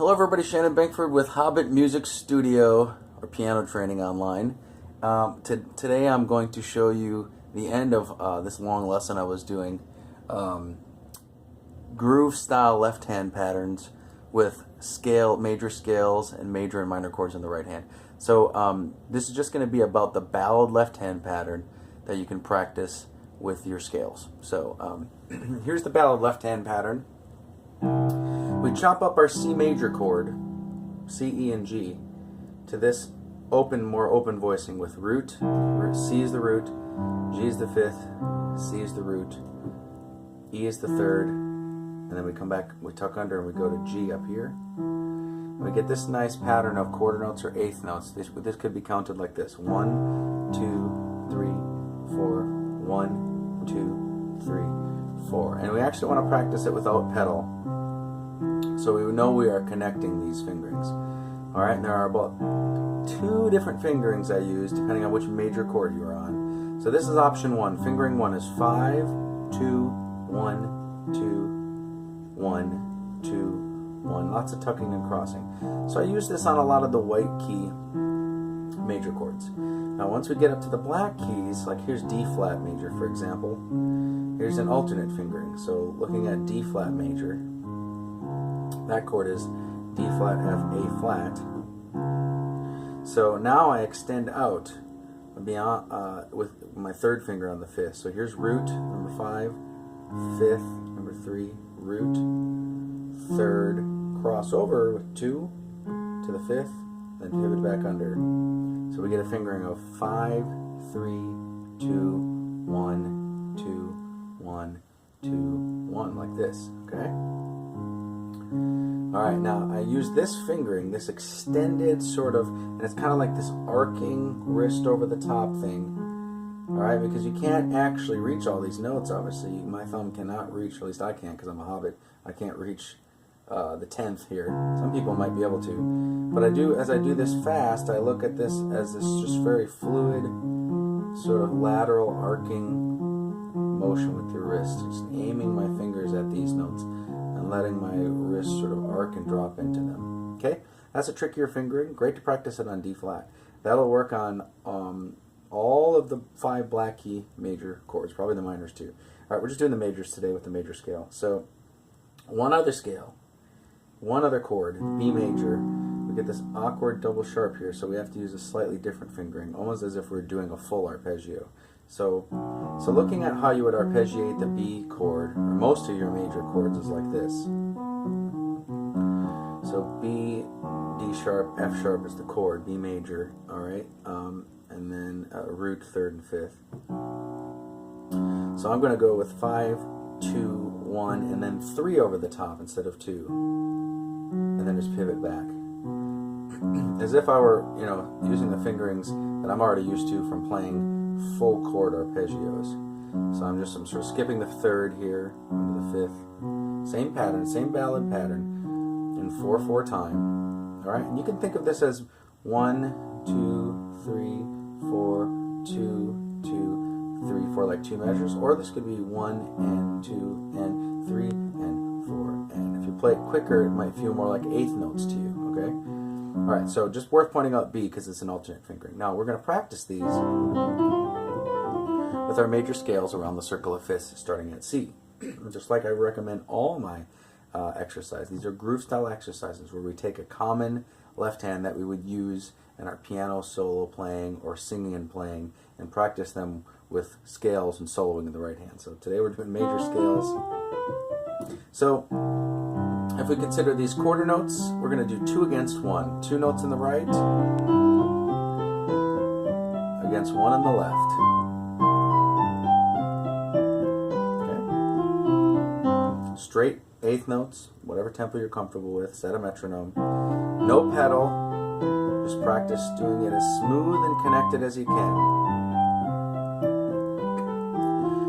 Hello everybody, Shannon with Hobbit Music Studio, or Piano Training Online. Today I'm going to show you the end of this long lesson I was doing groove style left hand patterns with major scales and major and minor chords in the right hand. So this is just going to be about the ballad left hand pattern that you can practice with your scales. So here's the ballad left hand pattern. We chop up our C major chord, C, E, and G, to this more open voicing with root. C is the root, G is the fifth, C is the root, E is the third, and then we come back, we tuck under and we go to G up here. And we get this nice pattern of quarter notes or eighth notes. This could be counted like this: 1, 2, 3, 4, 1, 2, 3, 4. And we actually want to practice it without pedal, so we know we are connecting these fingerings. Alright, and there are about 2 different fingerings I use depending on which major chord you're on. So this is option 1. Fingering 1 is 5, 2, 1, 2, 1, 2, 1. Lots of tucking and crossing. So I use this on a lot of the white key major chords. Now once we get up to the black keys, like here's D flat major for example, here's an alternate fingering. So looking at D flat major, that chord is D flat, F, A flat. So now I extend out beyond with my third finger on the fifth. So here's root, number 5, fifth, number 3, root, third, cross over with 2 to the fifth, then pivot back under. So we get a fingering of 5, 3, 2, 1, 2, 1, 2, 1, like this, okay? Alright, now I use this fingering, this extended sort of, and it's kind of like this arcing wrist over the top thing. Alright, because you can't actually reach all these notes, obviously. My thumb cannot reach, at least I can't because I'm a hobbit. I can't reach the 10th here. Some people might be able to. But as I do this fast, I look at this as this just very fluid, sort of lateral arcing motion with your wrist. Just aiming my fingers at these notes and letting my wrist sort of arc and drop into them. Okay? That's a trickier fingering. Great to practice it on D flat. That'll work on all of the 5 black key major chords, probably the minors too. Alright, we're just doing the majors today with the major scale. So, one other scale, one other chord, B major. We get this awkward double sharp here, so we have to use a slightly different fingering, almost as if we're doing a full arpeggio. So looking at how you would arpeggiate the B chord, or most of your major chords, is like this. So B, D sharp, F sharp is the chord, B major, alright? And then root, third and fifth. So I'm going to go with 5, 2, 1, and then 3 over the top instead of 2. And then just pivot back. As if I were, using the fingerings that I'm already used to from playing full chord arpeggios. So I'm sort of skipping the third here into the fifth. Same pattern, same ballad pattern in 4/4 time. Alright, and you can think of this as 1, 2, 3, 4, 2, 2, 3, 4, like 2 measures, or this could be 1 and 2 and 3 and 4. And if you play it quicker, it might feel more like eighth notes to you, okay? Alright, so just worth pointing out B because it's an alternate fingering. Now we're going to practice these with our major scales around the circle of fifths starting at C. Just like I recommend all my exercises. These are groove style exercises where we take a common left hand that we would use in our piano solo playing or singing and playing and practice them with scales and soloing in the right hand. So today we're doing major scales. So if we consider these quarter notes, we're going to do 2 against 1. 2 notes in the right against 1 on the left. Okay. Straight eighth notes, whatever tempo you're comfortable with, set a metronome. No pedal, just practice doing it as smooth and connected as you can.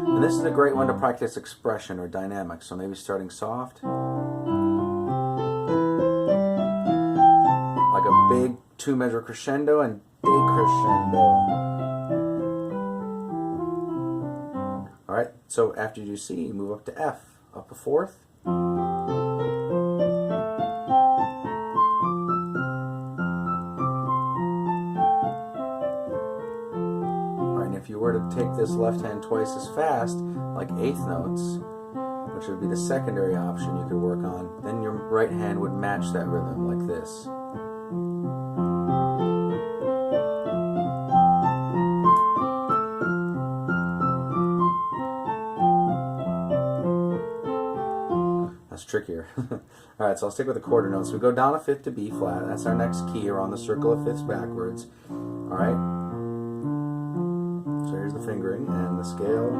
And this is a great one to practice expression or dynamics, so maybe starting soft. Like a big 2-measure crescendo and decrescendo. Alright, so after you do C, you move up to F, up a fourth. were to take this left hand twice as fast, like eighth notes, which would be the secondary option you could work on, then your right hand would match that rhythm like this. That's trickier. Alright, so I'll stick with the quarter notes. So we go down a fifth to B flat. That's our next key around the circle of fifths backwards. Alright? So here's the fingering and the scale.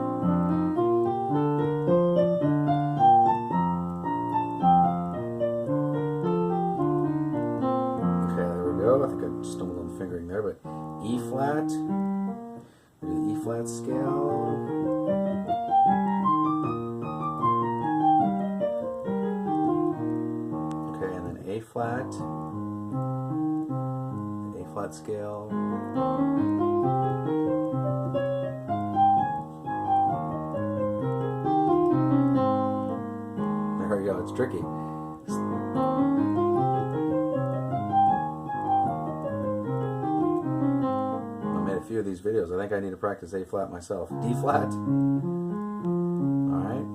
Okay, there we go. I think I stumbled on the fingering there, but E flat. We do the E flat scale. A flat scale, there we go, it's tricky. I made a few of these videos. I think I need to practice A flat myself. D flat. Alright.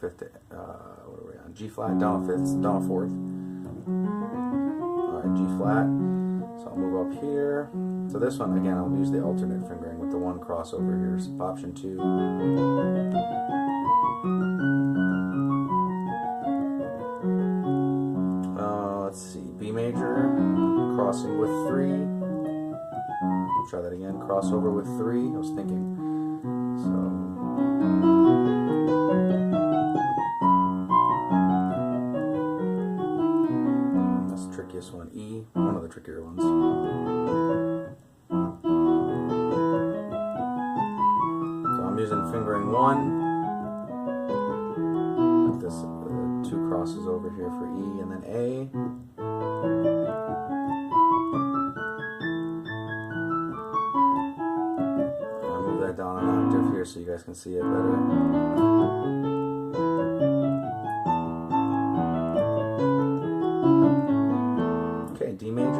Fifth, what are we on? G flat, down a fifth, down a fourth. Alright, G flat. So I'll move up here. So this one, again, I'll use the alternate fingering with the one crossover here. So option 2. Let's see, B major, crossing with 3. I'll try that again, crossover with 3. I was thinking. So. Trickiest one, E, one of the trickier ones. So I'm using fingering 1. Put this 2 crosses over here for E, and then A. I'll move that down an octave here so you guys can see it better. D major,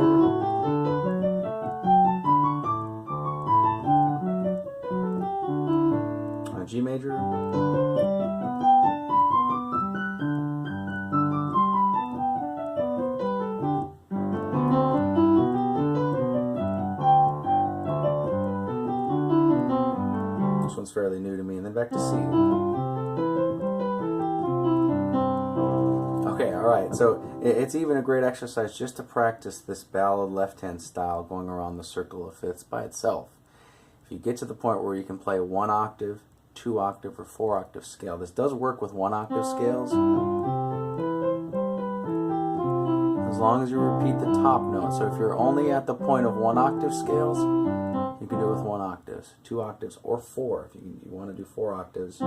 G major, this one's fairly new to me, and then back to C. Okay, alright, so it's even a great exercise just to practice this ballad left hand style going around the circle of fifths by itself. If you get to the point where you can play 1 octave, 2 octave, or 4 octave scale, this does work with 1 octave scales. As long as you repeat the top note. So if you're only at the point of 1 octave scales, you can do it with 1 octave, 2 octaves, or 4 if you want to do 4 octaves.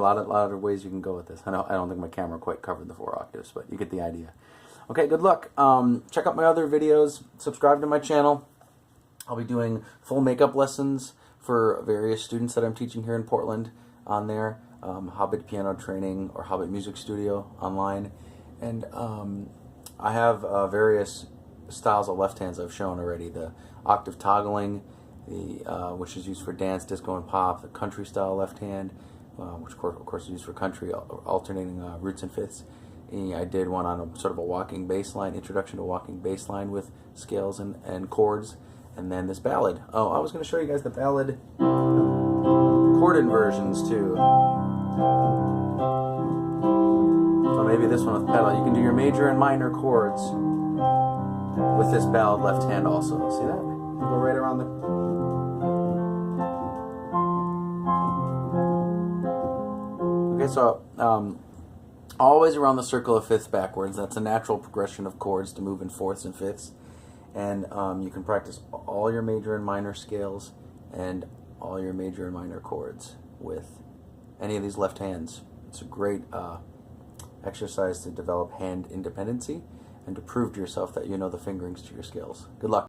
A lot of ways you can go with this. I don't think my camera quite covered the 4 octaves, but you get the idea. Okay, good luck. Check out my other videos. Subscribe to my channel. I'll be doing full makeup lessons for various students that I'm teaching here in Portland on there. Hobbit piano training or Hobbit music studio online. And I have various styles of left hands I've shown already. The octave toggling, which is used for dance, disco, and pop. The country style left hand, which of course is used for country, alternating roots and fifths. I did one on a sort of a walking bass line, introduction to walking bass line with scales and chords, and then this ballad. Oh, I was going to show you guys the ballad chord inversions too. So maybe this one with pedal. You can do your major and minor chords with this ballad left hand also. See that? Go right around the... Okay, so always around the circle of fifths backwards. That's a natural progression of chords to move in fourths and fifths. And you can practice all your major and minor scales and all your major and minor chords with any of these left hands. It's a great exercise to develop hand independency and to prove to yourself that you know the fingerings to your scales. Good luck.